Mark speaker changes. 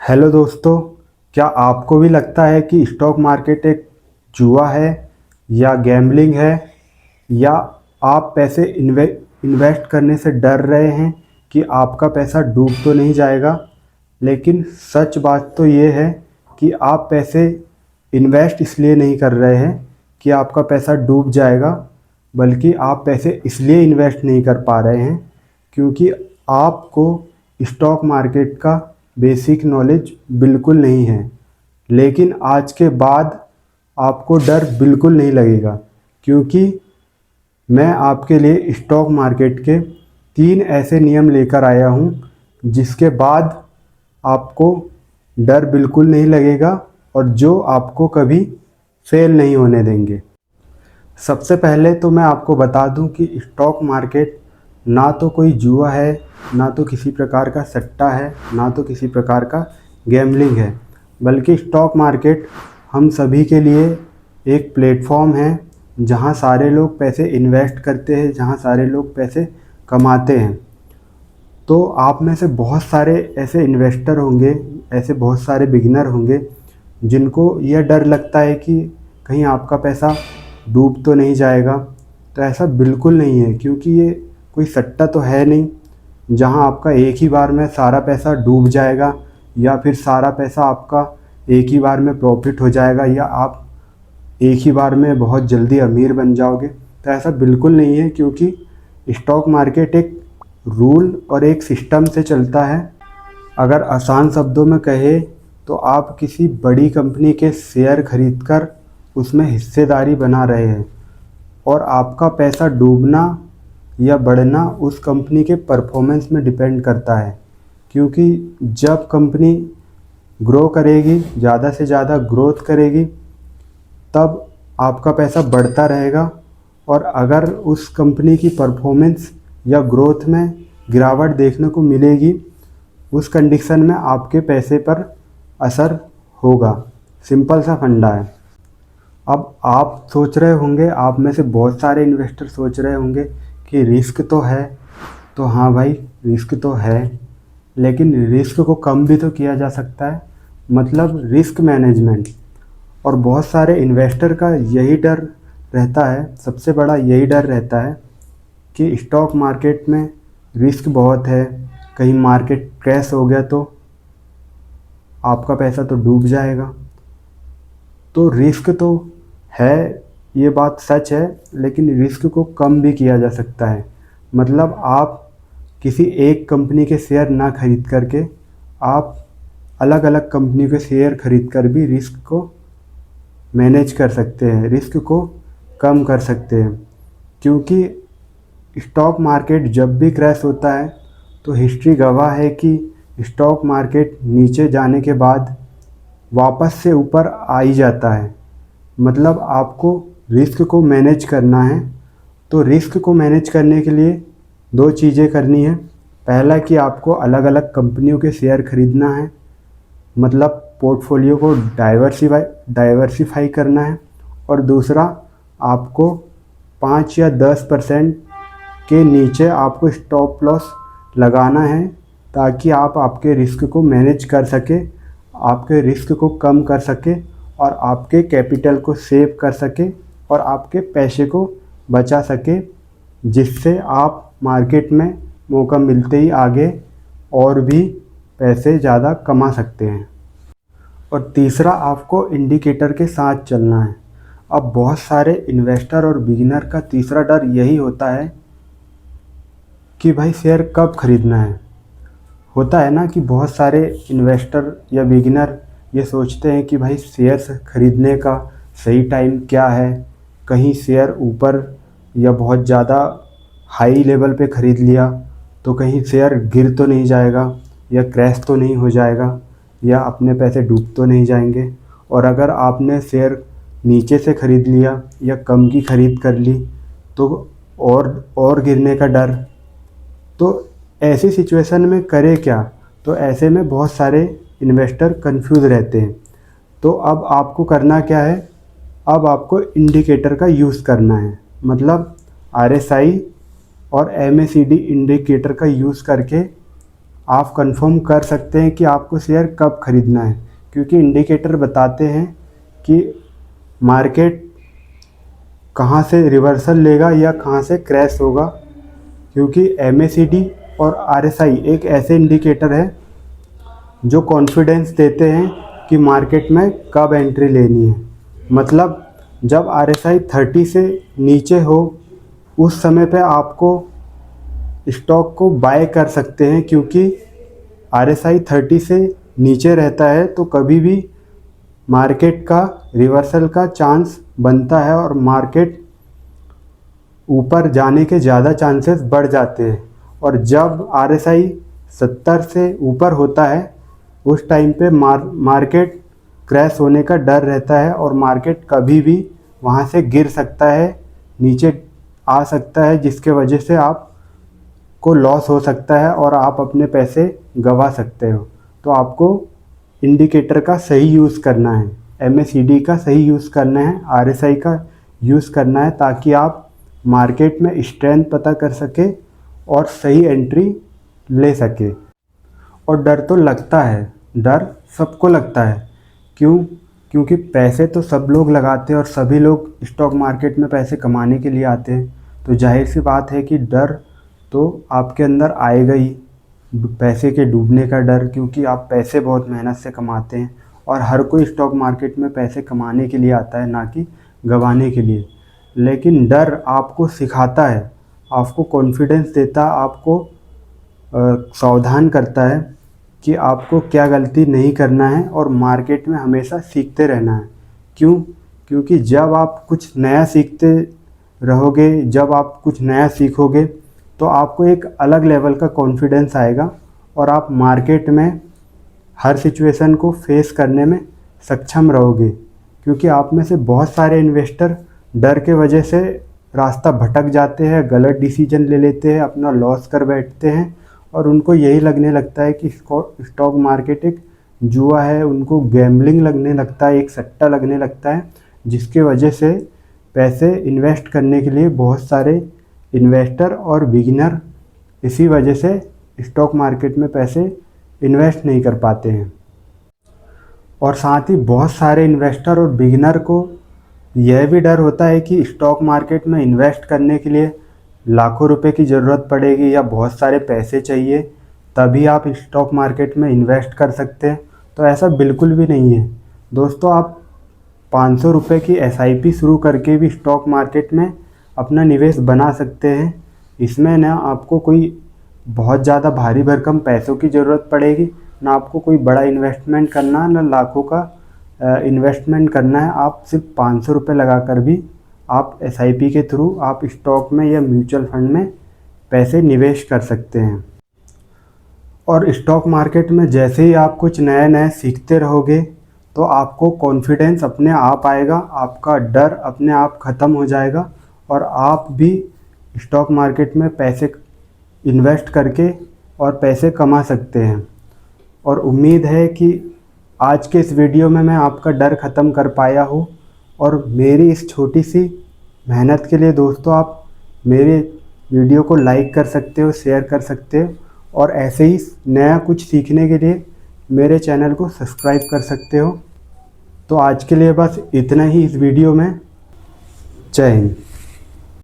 Speaker 1: Hello दोस्तों। क्या आपको भी लगता है कि स्टॉक मार्केट एक जुआ है या गैम्बलिंग है, या आप पैसे इन्वेस्ट करने से डर रहे हैं कि आपका पैसा डूब तो नहीं जाएगा? लेकिन सच बात तो ये है कि आप पैसे इन्वेस्ट इसलिए नहीं कर रहे हैं कि आपका पैसा डूब जाएगा, बल्कि आप पैसे इसलिए इन्वेस्ट नहीं कर पा रहे हैं क्योंकि आपको स्टॉक मार्केट का बेसिक नॉलेज बिल्कुल नहीं है। लेकिन आज के बाद आपको डर बिल्कुल नहीं लगेगा, क्योंकि मैं आपके लिए स्टॉक मार्केट के 3 ऐसे नियम लेकर आया हूं जिसके बाद आपको डर बिल्कुल नहीं लगेगा और जो आपको कभी फेल नहीं होने देंगे। सबसे पहले तो मैं आपको बता दूं कि स्टॉक मार्केट ना तो कोई जुआ है, ना तो किसी प्रकार का सट्टा है, ना तो किसी प्रकार का गैम्बलिंग है, बल्कि स्टॉक मार्केट हम सभी के लिए एक प्लेटफॉर्म है जहां सारे लोग पैसे इन्वेस्ट करते हैं, जहां सारे लोग पैसे कमाते हैं। तो आप में से बहुत सारे ऐसे इन्वेस्टर होंगे, ऐसे बहुत सारे बिगिनर होंगे जिनको यह डर लगता है कि कहीं आपका पैसा डूब तो नहीं जाएगा। तो ऐसा बिल्कुल नहीं है, क्योंकि ये कोई सट्टा तो है नहीं जहां आपका एक ही बार में सारा पैसा डूब जाएगा, या फिर सारा पैसा आपका एक ही बार में प्रॉफिट हो जाएगा, या आप एक ही बार में बहुत जल्दी अमीर बन जाओगे। तो ऐसा बिल्कुल नहीं है, क्योंकि स्टॉक मार्केट एक रूल और एक सिस्टम से चलता है। अगर आसान शब्दों में कहे तो आप किसी बड़ी कंपनी के शेयर खरीदकर उसमें हिस्सेदारी बना रहे हैं, और आपका पैसा डूबना या बढ़ना उस कंपनी के परफॉर्मेंस में डिपेंड करता है। क्योंकि जब कंपनी ग्रो करेगी, ज़्यादा से ज़्यादा ग्रोथ करेगी, तब आपका पैसा बढ़ता रहेगा। और अगर उस कंपनी की परफॉर्मेंस या ग्रोथ में गिरावट देखने को मिलेगी, उस कंडीशन में आपके पैसे पर असर होगा। सिंपल सा फंडा है। अब आप सोच रहे होंगे, आप में से बहुत सारे इन्वेस्टर सोच रहे होंगे कि रिस्क तो है। तो हाँ भाई, रिस्क तो है, लेकिन रिस्क को कम भी तो किया जा सकता है, मतलब रिस्क मैनेजमेंट। और बहुत सारे इन्वेस्टर का यही डर रहता है, सबसे बड़ा यही डर रहता है कि स्टॉक मार्केट में रिस्क बहुत है, कहीं मार्केट क्रैश हो गया तो आपका पैसा तो डूब जाएगा। तो रिस्क तो है, ये बात सच है, लेकिन रिस्क को कम भी किया जा सकता है। मतलब आप किसी एक कंपनी के शेयर ना खरीद करके आप अलग अलग कंपनी के शेयर खरीद कर भी रिस्क को मैनेज कर सकते हैं, रिस्क को कम कर सकते हैं। क्योंकि स्टॉक मार्केट जब भी क्रैश होता है तो हिस्ट्री गवाह है कि स्टॉक मार्केट नीचे जाने के बाद वापस से ऊपर आ ही जाता है। मतलब आपको रिस्क को मैनेज करना है। तो रिस्क को मैनेज करने के लिए 2 चीज़ें करनी है। पहला कि आपको अलग अलग कंपनियों के शेयर खरीदना है, मतलब पोर्टफोलियो को डाइवर्सिफाई करना है। और दूसरा, आपको 5 या 10% के नीचे आपको स्टॉप लॉस लगाना है, ताकि आप आपके रिस्क को मैनेज कर सके, आपके रिस्क को कम कर सके, और आपके कैपिटल को सेव कर सके, और आपके पैसे को बचा सके, जिससे आप मार्केट में मौका मिलते ही आगे और भी पैसे ज़्यादा कमा सकते हैं। और तीसरा, आपको इंडिकेटर के साथ चलना है। अब बहुत सारे इन्वेस्टर और बिगिनर का तीसरा डर यही होता है कि भाई शेयर कब खरीदना है। होता है ना कि बहुत सारे इन्वेस्टर या बिगिनर ये सोचते हैं कि भाई शेयर्स खरीदने का सही टाइम क्या है, कहीं शेयर ऊपर या बहुत ज़्यादा हाई लेवल पे ख़रीद लिया तो कहीं शेयर गिर तो नहीं जाएगा, या क्रैश तो नहीं हो जाएगा, या अपने पैसे डूब तो नहीं जाएंगे। और अगर आपने शेयर नीचे से ख़रीद लिया या कम की ख़रीद कर ली तो और गिरने का डर। तो ऐसी सिचुएशन में करे क्या? तो ऐसे में बहुत सारे इन्वेस्टर कंफ्यूज रहते हैं। तो अब आपको करना क्या है? अब आपको इंडिकेटर का यूज़ करना है, मतलब RSI और MACD इंडिकेटर का यूज़ करके आप कंफर्म कर सकते हैं कि आपको शेयर कब खरीदना है, क्योंकि इंडिकेटर बताते हैं कि मार्केट कहाँ से रिवर्सल लेगा या कहाँ से क्रैश होगा। क्योंकि MACD और RSI एक ऐसे इंडिकेटर है जो कॉन्फिडेंस देते हैं कि मार्केट में कब एंट्री लेनी है। मतलब जब RSI 30 से नीचे हो उस समय पे आपको स्टॉक को बाय कर सकते हैं, क्योंकि RSI 30 से नीचे रहता है तो कभी भी मार्केट का रिवर्सल का चांस बनता है और मार्केट ऊपर जाने के ज़्यादा चांसेस बढ़ जाते हैं। और जब RSI 70 से ऊपर होता है उस टाइम पे मार्केट क्रैश होने का डर रहता है और मार्केट कभी भी वहाँ से गिर सकता है, नीचे आ सकता है, जिसके वजह से आप को लॉस हो सकता है और आप अपने पैसे गंवा सकते हो। तो आपको इंडिकेटर का सही यूज़ करना है, MACD का सही यूज़ करना है, RSI का यूज़ करना है, ताकि आप मार्केट में स्ट्रेंथ पता कर सके और सही एंट्री ले सके। और डर तो लगता है, डर सबको लगता है। क्यों? क्योंकि पैसे तो सब लोग लगाते हैं और सभी लोग स्टॉक मार्केट में पैसे कमाने के लिए आते हैं। तो जाहिर सी बात है कि डर तो आपके अंदर आएगा ही, पैसे के डूबने का डर, क्योंकि आप पैसे बहुत मेहनत से कमाते हैं और हर कोई स्टॉक मार्केट में पैसे कमाने के लिए आता है, ना कि गंवाने के लिए। लेकिन डर आपको सिखाता है, आपको कॉन्फिडेंस देता है, आपको सावधान करता है कि आपको क्या गलती नहीं करना है और मार्केट में हमेशा सीखते रहना है। क्यों? क्योंकि जब आप कुछ नया सीखते रहोगे, जब आप कुछ नया सीखोगे तो आपको एक अलग लेवल का कॉन्फिडेंस आएगा और आप मार्केट में हर सिचुएशन को फेस करने में सक्षम रहोगे। क्योंकि आप में से बहुत सारे इन्वेस्टर डर के वजह से रास्ता भटक जाते हैं, गलत डिसीजन ले लेते हैं, अपना लॉस कर बैठते हैं और उनको यही लगने लगता है कि स्टॉक मार्केट एक जुआ है, उनको गैम्बलिंग लगने लगता है, एक सट्टा लगने लगता है, जिसके वजह से पैसे इन्वेस्ट करने के लिए बहुत सारे इन्वेस्टर और बिगिनर इसी वजह से स्टॉक मार्केट में पैसे इन्वेस्ट नहीं कर पाते हैं। और साथ ही बहुत सारे इन्वेस्टर और बिगिनर को यह भी डर होता है कि स्टॉक मार्केट में इन्वेस्ट करने के लिए लाखों रुपए की ज़रूरत पड़ेगी या बहुत सारे पैसे चाहिए, तभी आप स्टॉक मार्केट में इन्वेस्ट कर सकते हैं। तो ऐसा बिल्कुल भी नहीं है दोस्तों। आप 500 रुपये की SIP शुरू करके भी स्टॉक मार्केट में अपना निवेश बना सकते हैं। इसमें ना आपको कोई बहुत ज़्यादा भारी भरकम पैसों की ज़रूरत पड़ेगी, ना आपको कोई बड़ा इन्वेस्टमेंट करना, ना लाखों का इन्वेस्टमेंट करना है। आप सिर्फ 500 रुपये लगा कर भी आप SIP के थ्रू आप स्टॉक में या म्यूचुअल फंड में पैसे निवेश कर सकते हैं। और स्टॉक मार्केट में जैसे ही आप कुछ नया नया सीखते रहोगे तो आपको कॉन्फिडेंस अपने आप आएगा, आपका डर अपने आप ख़त्म हो जाएगा और आप भी स्टॉक मार्केट में पैसे इन्वेस्ट करके और पैसे कमा सकते हैं। और उम्मीद है कि आज के इस वीडियो में मैं आपका डर ख़त्म कर पाया हूँ। और मेरी इस छोटी सी मेहनत के लिए दोस्तों आप मेरे वीडियो को लाइक कर सकते हो, शेयर कर सकते हो और ऐसे ही नया कुछ सीखने के लिए मेरे चैनल को सब्सक्राइब कर सकते हो। तो आज के लिए बस इतना ही इस वीडियो में। जय हिंद।